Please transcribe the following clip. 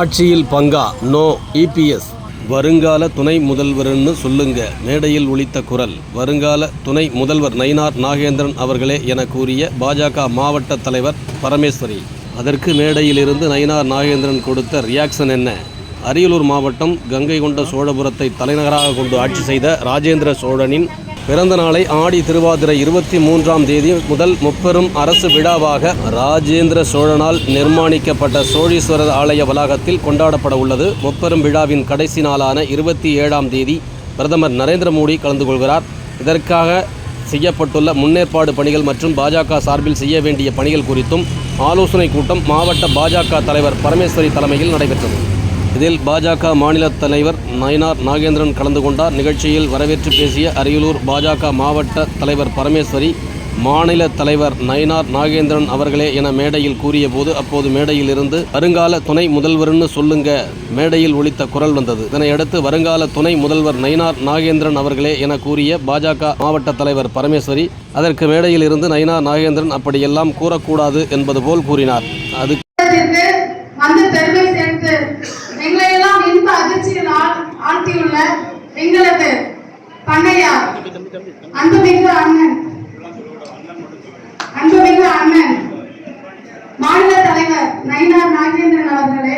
ஆட்சியில் பங்கா no EPS. வருங்கால துணை முதல்வர்னு சொல்லுங்க மேடையில் ஒலித்த குரல். வருங்கால துணை முதல்வர் நயினார் நாகேந்திரன் அவர்களே என கூறிய பாஜக மாவட்ட தலைவர் பரமேஸ்வரி. அதற்கு மேடையிலிருந்து நயினார் நாகேந்திரன் கொடுத்த ரியாக்ஷன் என்ன? அரியலூர் மாவட்டம் கங்கை கொண்ட சோழபுரத்தை தலைநகராக கொண்டு ஆட்சி செய்த ராஜேந்திர சோழனின் பிறந்த நாளை ஆடி திருவாதிரை 23ஆம் தேதி முதல் முப்பெரும் அரசு விழாவாக ராஜேந்திர சோழனால் நிர்மாணிக்கப்பட்ட சோழீஸ்வரர் ஆலய வளாகத்தில் கொண்டாடப்பட உள்ளது. முப்பெரும் விழாவின் கடைசி நாளான 27ஆம் தேதி பிரதமர் நரேந்திர மோடி கலந்து கொள்கிறார். இதற்காக செய்யப்பட்டுள்ள முன்னேற்பாடு பணிகள் மற்றும் பாஜக சார்பில் செய்ய வேண்டிய பணிகள் குறித்தும் ஆலோசனை கூட்டம் மாவட்ட பாஜக தலைவர் பரமேஸ்வரி தலைமையில் நடைபெற்றது. இதில் பாஜக மாநில தலைவர் நயினார் நாகேந்திரன் கலந்து கொண்டார். நிகழ்ச்சியில் வரவேற்று பேசிய அரியலூர் பாஜக மாவட்ட தலைவர் பரமேஸ்வரி, மாநில தலைவர் நயினார் நாகேந்திரன் அவர்களே என மேடையில் கூறிய போது அப்போது மேடையில் இருந்து வருங்கால துணை முதல்வர்னு சொல்லுங்க மேடையில் ஒலித்த குரல் வந்தது. இதனையடுத்து வருங்கால துணை முதல்வர் நயினார் நாகேந்திரன் அவர்களே என கூறிய பாஜக மாவட்ட தலைவர் பரமேஸ்வரி, அதற்கு மேடையில் இருந்து நயினார் நாகேந்திரன் அப்படியெல்லாம் கூறக்கூடாது என்பது போல் கூறினார். அது எங்களையெல்லாம் இன்ப அதிர்ச்சியில் ஆழ்த்தியுள்ள எங்களது பண்ணையார் அன்புமிகு அண்ணன் மாநில தலைவர் நயினார் நாகேந்திரன் அவர்களே,